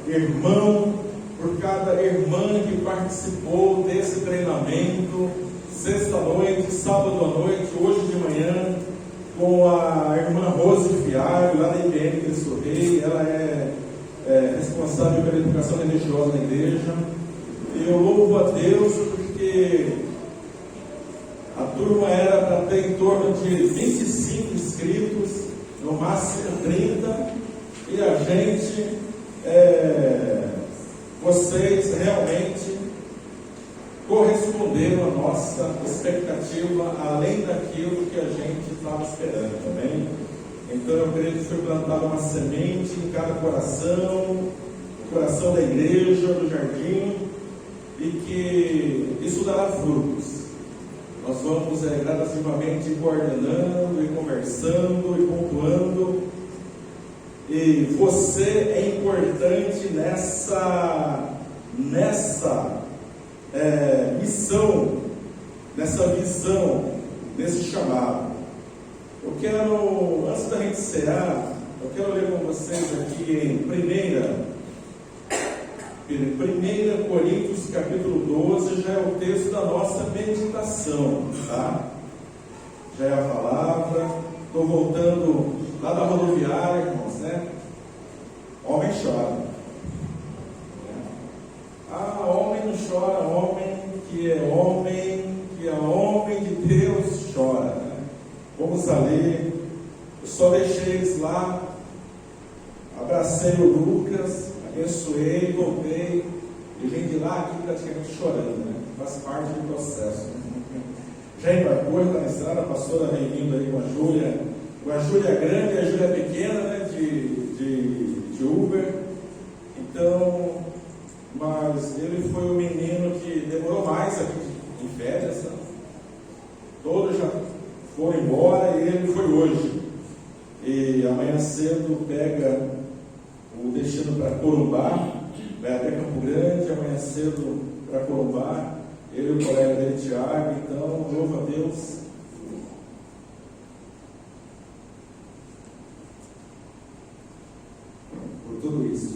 irmão, por cada irmã que participou desse treinamento, sexta-noite, sábado à noite, hoje de manhã, com a irmã Rose Fialho, lá da IPM Cristo Rei. Ela é responsável pela educação religiosa na igreja. E eu louvo a Deus porque a turma era para ter em torno de 25 inscritos, no máximo 30, e a gente, vocês realmente corresponderam à nossa expectativa, além daquilo que a gente estava esperando também. Então eu creio que foi plantada uma semente em cada coração, no coração da igreja, do jardim, e que isso dará frutos. Nós vamos gradativamente coordenando e conversando e pontuando, e você é importante nessa missão, nessa visão, nesse chamado. Eu quero, antes da gente encerrar, eu quero ler com vocês aqui em 1 Coríntios capítulo 12, já é o texto da nossa meditação, tá? Já é a palavra. Estou voltando lá da rodoviária, irmãos, né? Homem chora. Homem não chora, homem que é homem de Deus chora, né? Vamos ali. Eu só deixei eles lá, abracei o Lucas, abençoei, voltei, e vem de lá aqui praticamente chorando, né? Faz parte do processo. Já embarcou, está na estrada, a pastora vem vindo aí com a Júlia. A Júlia é grande e a Júlia é pequena, né? De Uber. Então, mas ele foi o menino que demorou mais aqui em férias, né? Todos já foram embora e ele foi hoje. E amanhã cedo pega o destino para Corumbá, vai até Campo Grande, amanhã cedo para Corumbá, ele e o colega dele, Tiago. Então, louvo a Deus. Por tudo isso.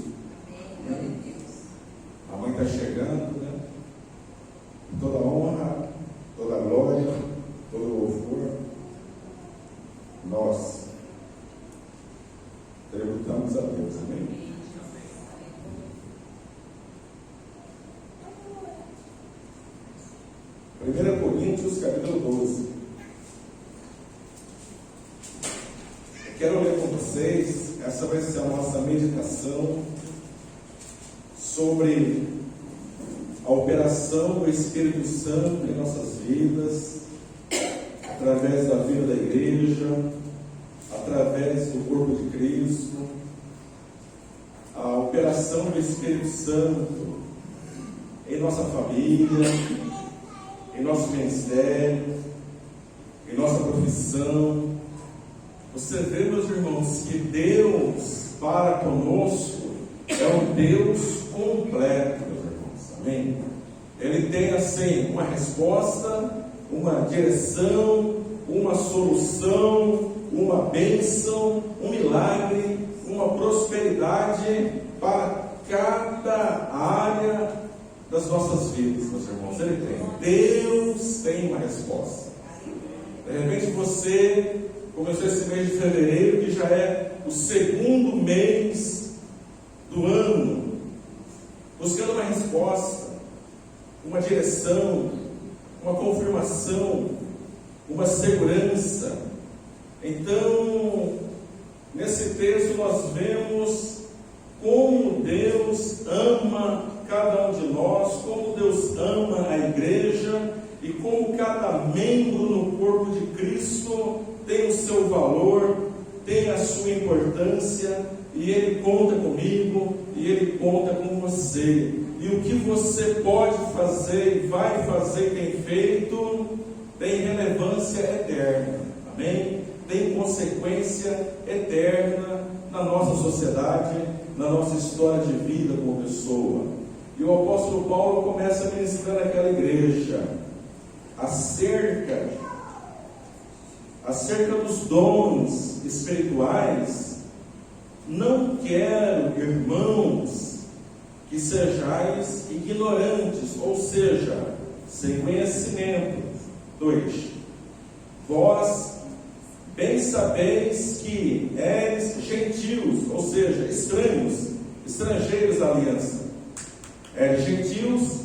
A mãe está chegando, né? Toda honra, toda glória, todo louvor, nós tributamos a Deus, amém? Primeira Coríntios capítulo 12. Eu quero ler com vocês, essa vai ser a nossa meditação sobre a operação do Espírito Santo em nossas vidas, através da vida da igreja, através do corpo de Cristo, a operação do Espírito Santo em nossa família, em nosso ministério, em nossa profissão. Você vê, meus irmãos, que Deus para conosco é um Deus completo, meus irmãos, amém? Ele tem assim uma resposta, uma direção, uma solução, uma bênção, um milagre, uma prosperidade para cada área das nossas vidas, meus irmãos. Ele tem. Deus tem uma resposta. De repente você começou esse mês de fevereiro, que já é o segundo mês do ano, buscando uma resposta, uma direção, uma confirmação, uma segurança. Então, nesse texto nós vemos como Deus ama cada um de nós, como Deus ama a igreja e como cada membro no corpo de Cristo tem o seu valor, tem a sua importância, e Ele conta comigo e Ele conta com você. E o que você pode fazer e vai fazer, tem feito, tem relevância eterna, amém? Tem consequência eterna na nossa sociedade, na nossa história de vida como pessoa. E o apóstolo Paulo começa a ministrar naquela igreja acerca dos dons espirituais. Não quero, irmãos, que sejais ignorantes, ou seja, sem conhecimento. 2. Vós bem sabeis que eres gentios, ou seja, estranhos, estrangeiros da aliança. Eres gentios,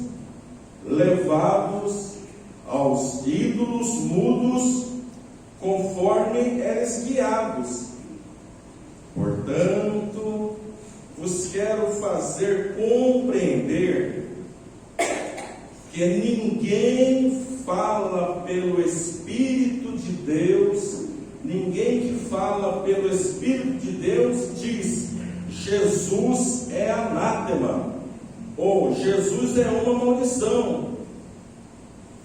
levados aos ídolos mudos, conforme eres guiados. Portanto, vos quero fazer compreender que ninguém fala pelo Espírito de Deus, ninguém que fala pelo Espírito de Deus diz: Jesus é anátema, ou Jesus é uma maldição.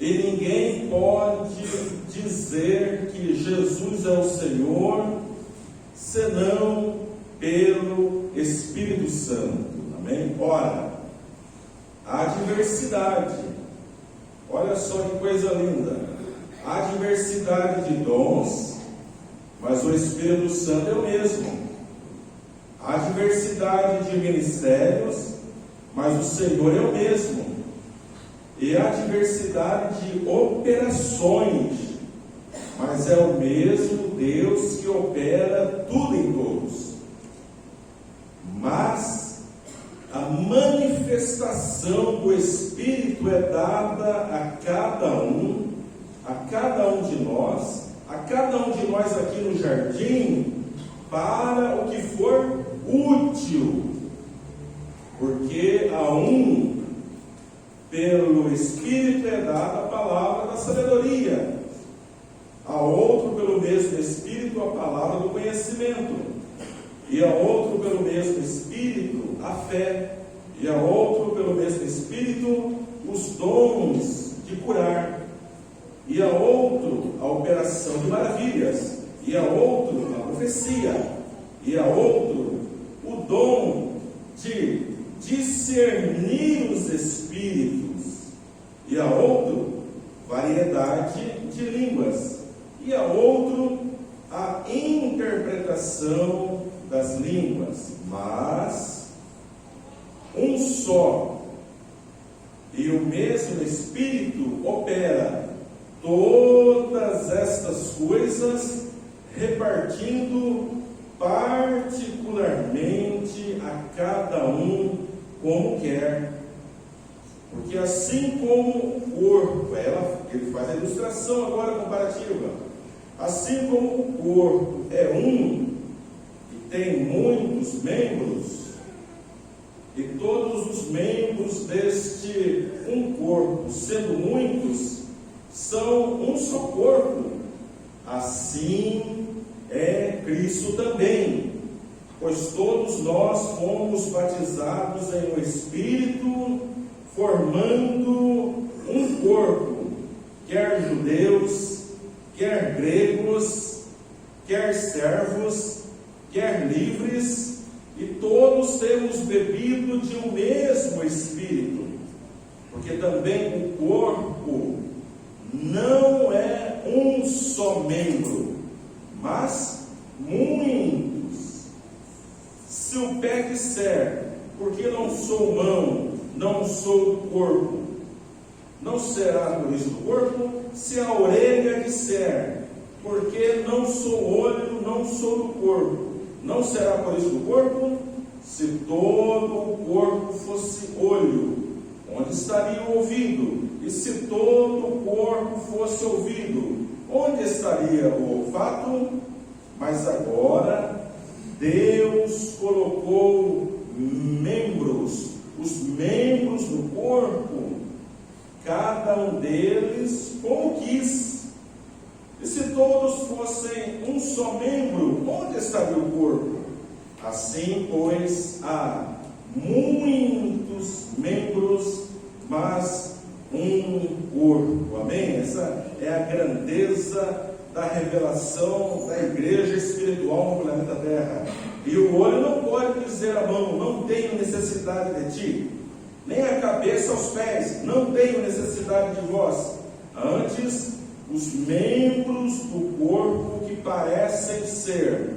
E ninguém pode dizer que Jesus é o Senhor, senão pelo Espírito Santo. Amém? Ora, há diversidade. Olha só que coisa linda. Há diversidade de dons, mas o Espírito Santo é o mesmo. Há diversidade de ministérios, mas o Senhor é o mesmo. E há diversidade de operações, mas é o mesmo Deus que opera tudo em todos. Mas a manifestação do Espírito é dada a cada um de nós, aqui no jardim, para o que for útil. Porque a um, pelo Espírito é dada a palavra da sabedoria, a outro pelo mesmo Espírito a palavra do conhecimento, e a outro pelo mesmo Espírito a fé, e a outro pelo mesmo Espírito os dons de curar, e a outro a operação de maravilhas, e a outro a profecia, e a outro o dom de discernir os espíritos, e a outro variedade de línguas, e a outro a interpretação das línguas. Mas um só e o mesmo Espírito opera todas estas coisas, repartindo particularmente a cada um como quer. Porque assim como o corpo, ele faz a ilustração agora comparativa, assim como o corpo é um e tem muitos membros, e todos os membros deste um corpo, sendo muitos, são um só corpo, assim é Cristo também, pois todos nós fomos batizados em um Espírito, formando um corpo, quer judeus, quer gregos, quer servos, quer livres, e todos temos bebido de um mesmo Espírito, porque também o corpo não é um só membro, mas muitos. Se o pé disser, porque não sou mão, não sou do corpo, não será por isso do corpo? Se a orelha disser, porque não sou olho, não sou do corpo, não será por isso do corpo? Se todo o corpo fosse olho, onde estaria o ouvido? E se todo o corpo fosse ouvido, onde estaria o olfato? Mas agora Deus colocou os membros do corpo, cada um deles como quis. E se todos fossem um só membro, onde estaria o corpo? Assim, pois, há muitos membros, mas um corpo. Amém? Essa é a grandeza da revelação da igreja espiritual no planeta Terra. E o olho não pode dizer à mão, não tenho necessidade de ti, nem a cabeça aos pés, não tenho necessidade de vós. Antes, os membros do corpo que parecem ser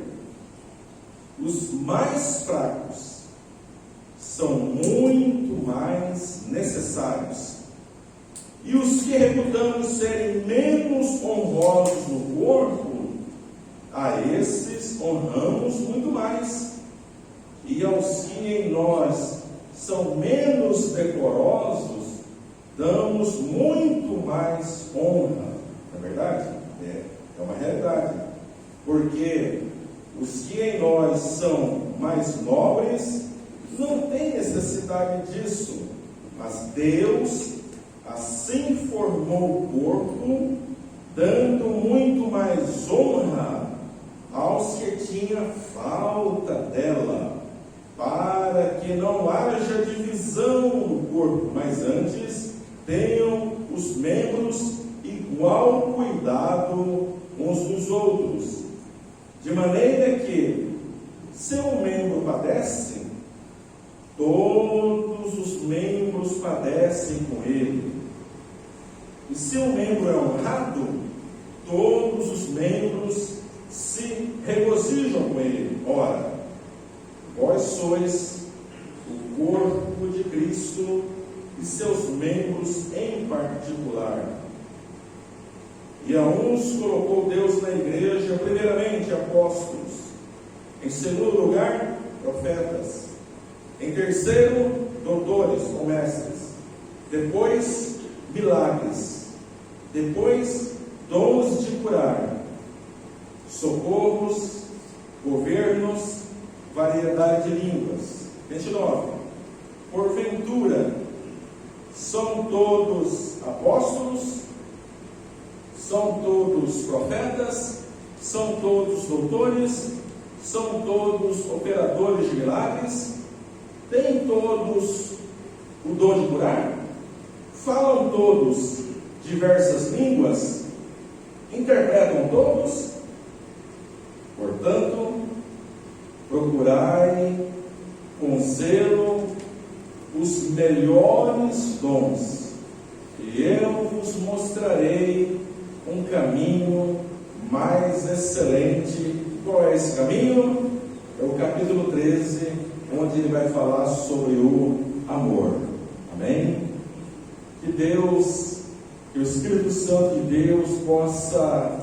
os mais fracos são muito muito mais necessários. E os que reputamos serem menos honrosos no corpo, a esses honramos muito mais. E aos que em nós são menos decorosos, damos muito mais honra. Não é verdade? É uma realidade. Porque os que em nós são mais nobres não têm necessidade disso, mas Deus assim formou o corpo, dando muito mais honra aos que tinham falta dela, para que não haja divisão no corpo, mas antes tenham os membros igual cuidado uns dos outros, de maneira que, se um membro padece, todos os membros padecem com ele. E se um membro é honrado, todos os membros se regozijam com ele. Ora, vós sois o corpo de Cristo e seus membros em particular. E a uns colocou Deus na igreja, primeiramente apóstolos, em segundo lugar, profetas, em terceiro, doutores ou mestres, depois, milagres, depois, dons de curar, socorros, governos, variedade de línguas. 29. Porventura, são todos apóstolos? São todos profetas? São todos doutores? São todos operadores de milagres? Têm todos o dom de curar? Falam todos diversas línguas? Interpretam todos? Portanto, procurai com zelo os melhores dons, e eu vos mostrarei um caminho mais excelente. Qual é esse caminho? É o capítulo 13, onde ele vai falar sobre o amor. Amém? Que Deus, que o Espírito Santo de Deus possa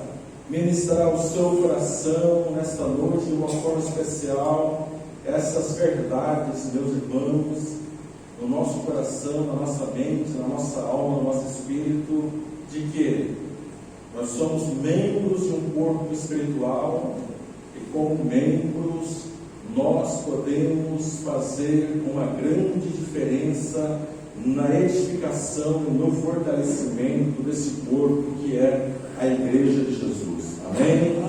ministrar ao seu coração nesta noite de uma forma especial essas verdades, meus irmãos, no nosso coração, na nossa mente, na nossa alma, no nosso espírito, de que nós somos membros de um corpo espiritual e como membros nós podemos fazer uma grande diferença na edificação e no fortalecimento desse corpo que é a Igreja de Jesus. Amém?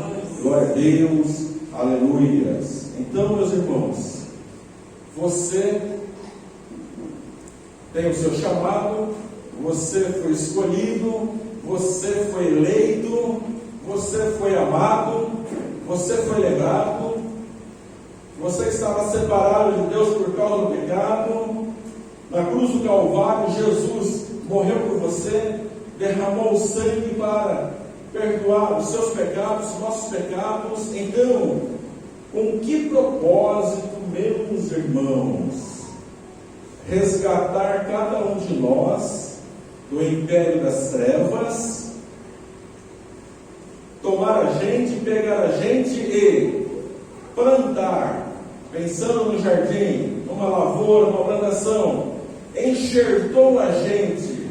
Glória a Deus, aleluias. Então, meus irmãos, você tem o seu chamado, você foi escolhido, você foi eleito, você foi amado, você foi lembrado, você estava separado de Deus por causa do pecado. Na cruz do Calvário, Jesus morreu por você, derramou o sangue para perdoar os seus pecados, os nossos pecados. Então, com que propósito, meus irmãos? Resgatar cada um de nós do império das trevas, tomar a gente, pegar a gente e plantar, pensando no jardim, numa lavoura, numa plantação, enxertou a gente,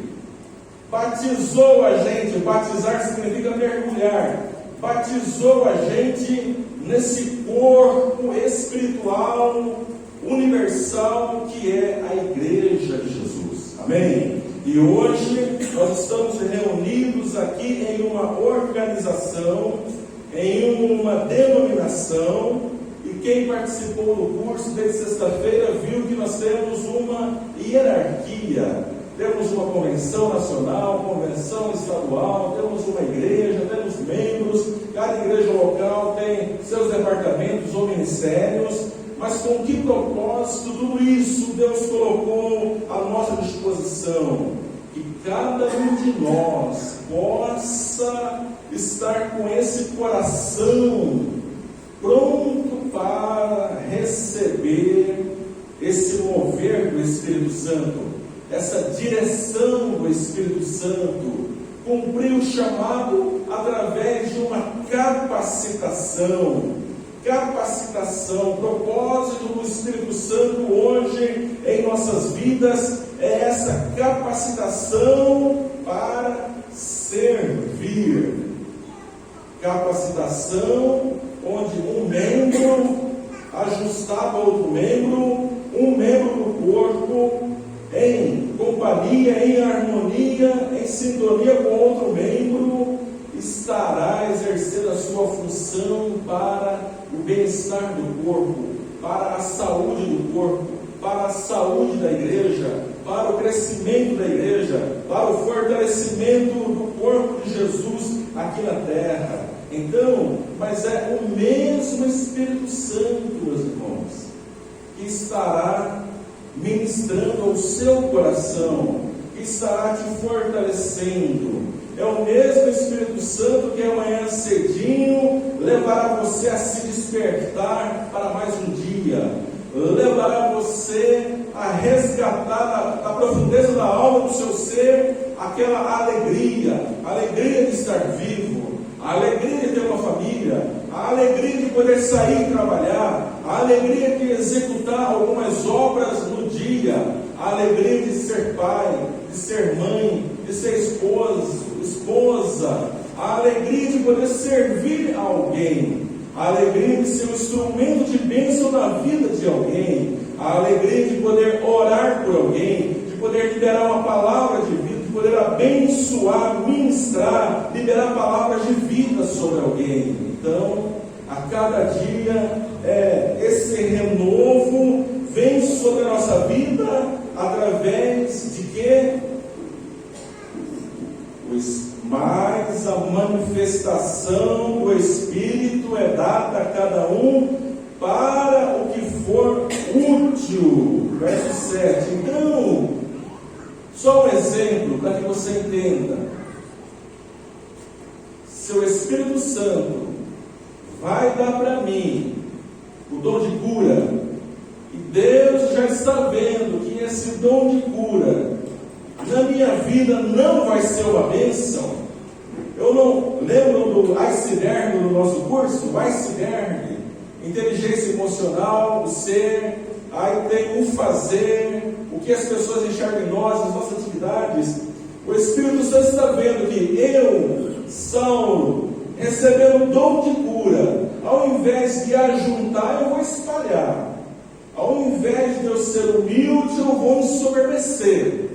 batizou a gente. Batizar significa mergulhar. Batizou a gente nesse corpo espiritual universal que é a Igreja de Jesus. Amém? E hoje nós estamos reunidos aqui em uma organização, em uma denominação, e quem participou do curso desde sexta-feira viu que nós temos uma hierarquia. Temos uma convenção nacional, convenção estadual, temos uma igreja, temos membros, cada igreja local tem seus departamentos ou ministérios. Mas com que propósito tudo isso Deus colocou à nossa disposição? Que cada um de nós possa estar com esse coração pronto para receber esse mover do Espírito Santo, essa direção do Espírito Santo, cumprir o chamado através de uma capacitação. Capacitação, propósito do Espírito Santo hoje em nossas vidas é essa capacitação para servir. Capacitação onde um membro ajustava outro membro, um membro do corpo em companhia, em harmonia, em sintonia com outro membro, estará exercendo a sua função para o bem-estar do corpo, para a saúde do corpo, para a saúde da igreja, para o crescimento da igreja, para o fortalecimento do corpo de Jesus aqui na terra. Então, mas é o mesmo Espírito Santo, meus irmãos, que estará ministrando ao seu coração, que estará te fortalecendo. É o mesmo Espírito Santo que amanhã cedinho levará você a se despertar para mais um dia, levará você a resgatar da profundeza da alma do seu ser aquela alegria, a alegria de estar vivo, a alegria de ter uma família, a alegria de poder sair e trabalhar, a alegria de executar algumas obras no dia, a alegria de ser pai, de ser mãe, de ser esposa, a alegria de poder servir a alguém, a alegria de ser um instrumento de bênção na vida de alguém, a alegria de poder orar por alguém, de poder liberar uma palavra de vida, de poder abençoar, ministrar, liberar palavras de vida sobre alguém. Então, a cada dia, esse renovo vem sobre a nossa vida através de quê? Mas a manifestação do Espírito é dada a cada um para o que for útil. Verso 7. Então, só um exemplo para que você entenda. Se o Espírito Santo vai dar para mim o dom de cura, e Deus já está vendo que esse dom de cura na minha vida não vai ser uma bênção. Eu não lembro do iceberg do nosso curso, o iceberg, inteligência emocional, o ser, aí tem o fazer, o que as pessoas enxergam em nós, as nossas atividades. O Espírito Santo está vendo que eu, Saulo, recebendo o dom de cura, ao invés de ajuntar, eu vou espalhar. Ao invés de eu ser humilde, eu vou ensoberbecer.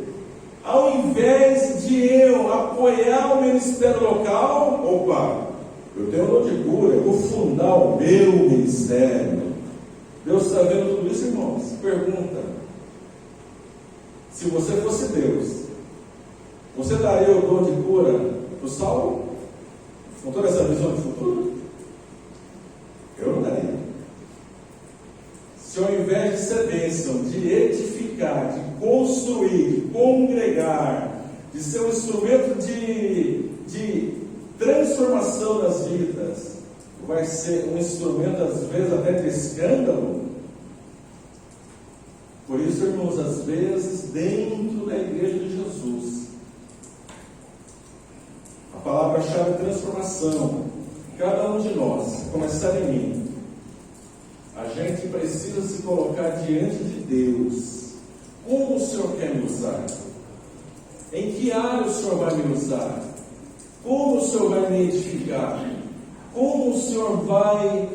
Ao invés de eu apoiar o ministério local, eu tenho um dom de cura, eu vou fundar o meu ministério. Deus está vendo tudo isso, irmãos? Pergunta: se você fosse Deus, você daria o dom de cura para o Saulo? Com toda essa visão de futuro? Eu não daria. Se ao invés de ser bênção, de edificar, de construir, de congregar, de ser um instrumento de transformação das vidas, vai ser um instrumento, às vezes, até de escândalo. Por isso, irmãos, às vezes, dentro da igreja de Jesus, a palavra-chave é transformação. Cada um de nós, começar em mim, a gente precisa se colocar diante de Deus. Como o Senhor quer me usar? Em que área o Senhor vai me usar? Como o Senhor vai me edificar? Como o Senhor vai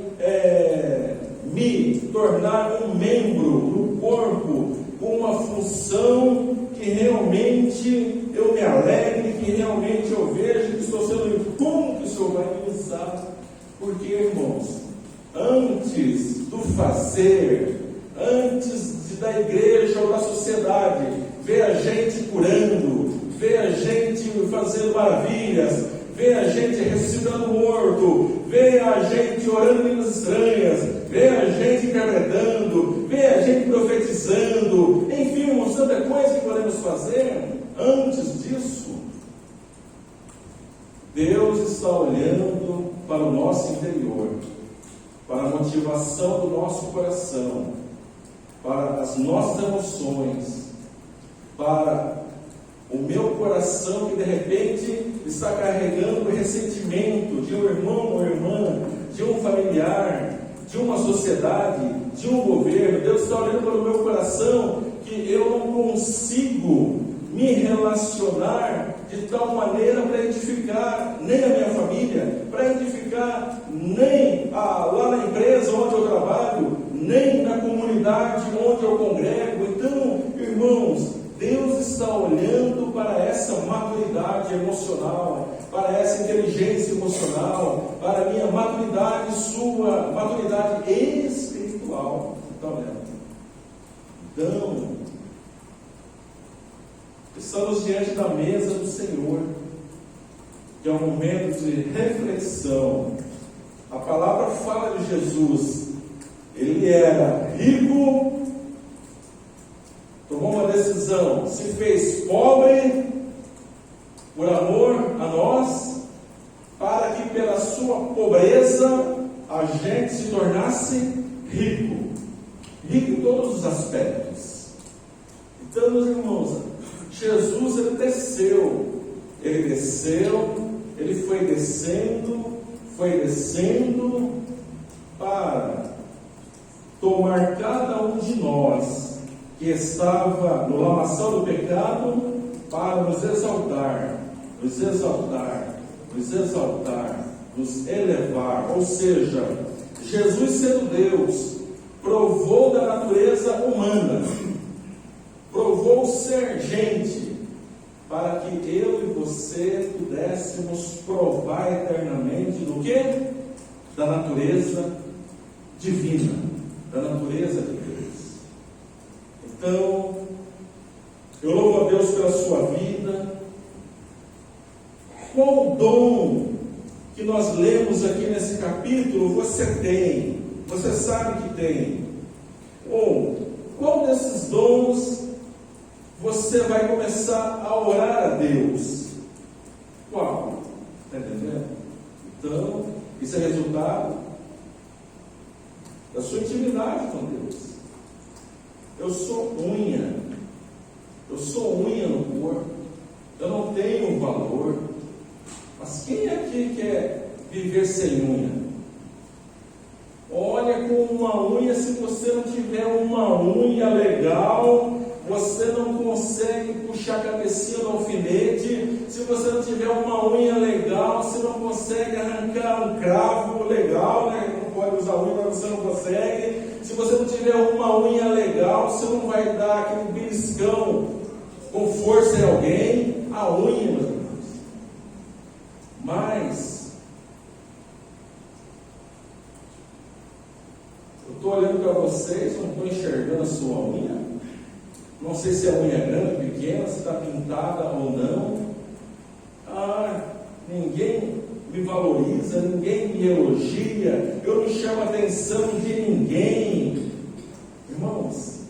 me tornar um membro no corpo, com uma função que realmente eu me alegre, que realmente eu vejo que estou sendo... Como que o Senhor vai me usar? Porque, irmãos, antes do fazer, antes da igreja ou da sociedade ver a gente curando, ver a gente fazendo maravilhas, ver a gente ressuscitando morto, ver a gente orando em línguas estranhas, ver a gente interpretando, ver a gente profetizando, enfim, uma tanta coisa que podemos fazer. Antes disso, Deus está olhando para o nosso interior, para a motivação do nosso coração, para as nossas emoções, para o meu coração que de repente está carregando o ressentimento de um irmão ou irmã, de um familiar, de uma sociedade, de um governo. Deus está olhando para o meu coração que eu não consigo me relacionar de tal maneira para edificar nem a minha família, para edificar nem lá na empresa onde eu trabalho, nem na comunidade onde eu congrego. Então, irmãos, Deus está olhando para essa maturidade emocional, para essa inteligência emocional, para a minha maturidade, sua maturidade espiritual. Então, estamos diante da mesa do Senhor, que é um momento de reflexão. A palavra fala de Jesus. Ele era rico, tomou uma decisão, se fez pobre por amor a nós, para que pela sua pobreza a gente se tornasse rico. Rico em todos os aspectos. Então, meus irmãos, Jesus ele desceu, ele foi descendo para tomar cada um de nós que estava no lamaçal do pecado, para nos exaltar, nos elevar. Ou seja, Jesus sendo Deus, provou da natureza humana, provou ser gente, para que eu e você pudéssemos provar eternamente do que? Da natureza divina, da natureza de Deus. Então, eu louvo a Deus pela sua vida. Qual dom que nós lemos aqui nesse capítulo você tem? Você sabe que tem. Ou qual desses dons você vai começar a orar a Deus? Qual? Está entendendo? Então, isso é resultado da sua intimidade com Deus. Eu sou unha no corpo, eu não tenho valor. Mas quem aqui quer viver sem unha? Olha, com uma unha, se você não tiver uma unha legal, você não consegue puxar a cabecinha do alfinete. Se você não tiver uma unha legal, você não consegue arrancar um cravo legal, né? Não pode usar unha, mas você não consegue. Se você não tiver uma unha legal, você não vai dar aquele beliscão com força em alguém. A unha, meus irmãos. Mas eu estou olhando para vocês, não estou enxergando a sua unha. Não sei se a unha é grande, pequena, se está pintada ou não. Ninguém me valoriza, ninguém me elogia, eu não chamo a atenção de ninguém. Irmãos,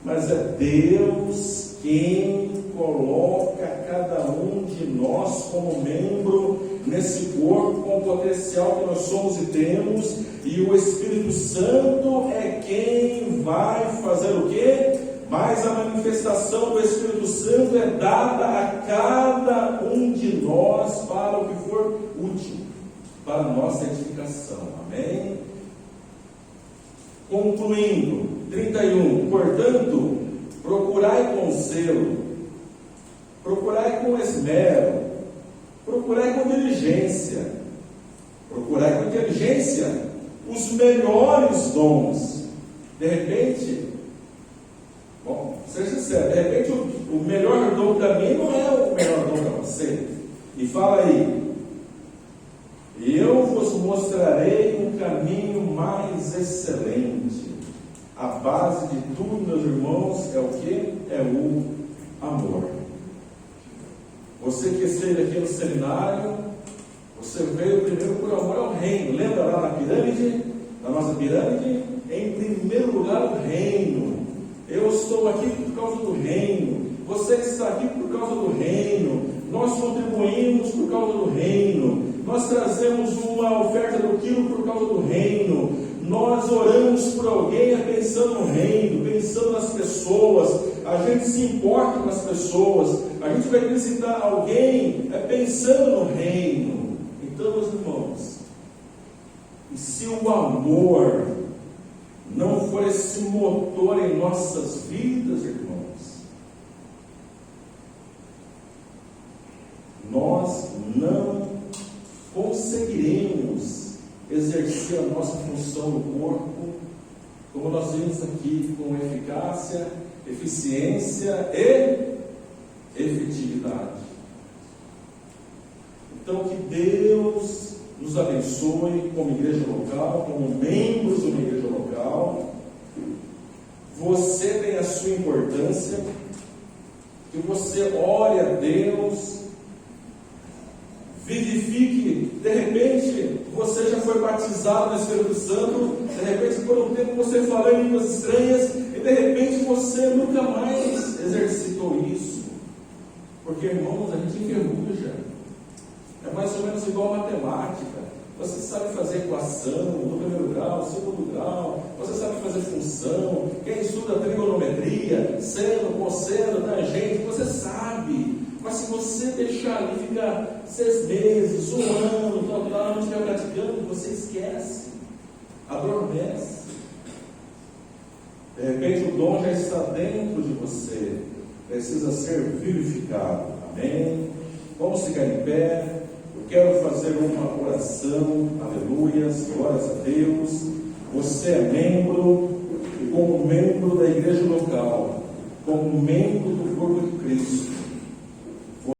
mas é Deus quem coloca cada um de nós como membro nesse corpo com o potencial que nós somos e temos, e o Espírito Santo é quem vai fazer o quê? Mas a manifestação do Espírito Santo é dada a cada um de nós para o que for útil, para a nossa edificação. Amém? Concluindo, 31. Portanto, procurai com zelo, procurai com esmero, procurai com diligência, procurai com inteligência os melhores dons. De repente, seja sincero, de repente o melhor dom para mim não é o melhor dom para você. E fala aí: eu vos mostrarei um caminho mais excelente. A base de tudo, meus irmãos, é o que? É o amor. Você que esteve aqui no seminário, você veio primeiro por amor ao reino. Lembra lá na pirâmide? Na nossa pirâmide? Em primeiro lugar, o reino. Eu estou aqui por causa do reino. Você está aqui por causa do reino. Nós contribuímos por causa do reino. Nós trazemos uma oferta do quilo por causa do reino. nós oramos por alguém pensando no reino, pensando nas pessoas, a gente se importa com as pessoas, a gente vai visitar alguém pensando no reino. Então, meus irmãos, e se o amor não for esse motor em nossas vidas, irmãos, nós não conseguiremos exercer a nossa função no corpo, como nós vimos aqui, com eficácia, eficiência e efetividade. Então, que Deus nos abençoe como igreja local, como membros de uma igreja local. Você tem a sua importância, que você ore a Deus, vivifique. De repente você já foi batizado no Espírito Santo, de repente por um tempo você falou em línguas estranhas, e de repente você nunca mais exercitou isso, porque, irmãos, a gente enferruja. É mais ou menos igual a matemática. Você sabe fazer equação no primeiro grau, segundo grau, você sabe fazer função. Quem estuda trigonometria, seno, cosseno, tangente, você sabe. Mas se você deixar ali, ficar 6 meses, 1 ano, não estiver praticando, você esquece, adormece. De repente o dom já está dentro de você, precisa ser vivificado. Amém? Vamos ficar em pé. Eu quero fazer uma oração. Aleluias, glórias a Deus. Você é membro, e como membro da igreja local, como membro do corpo de Cristo,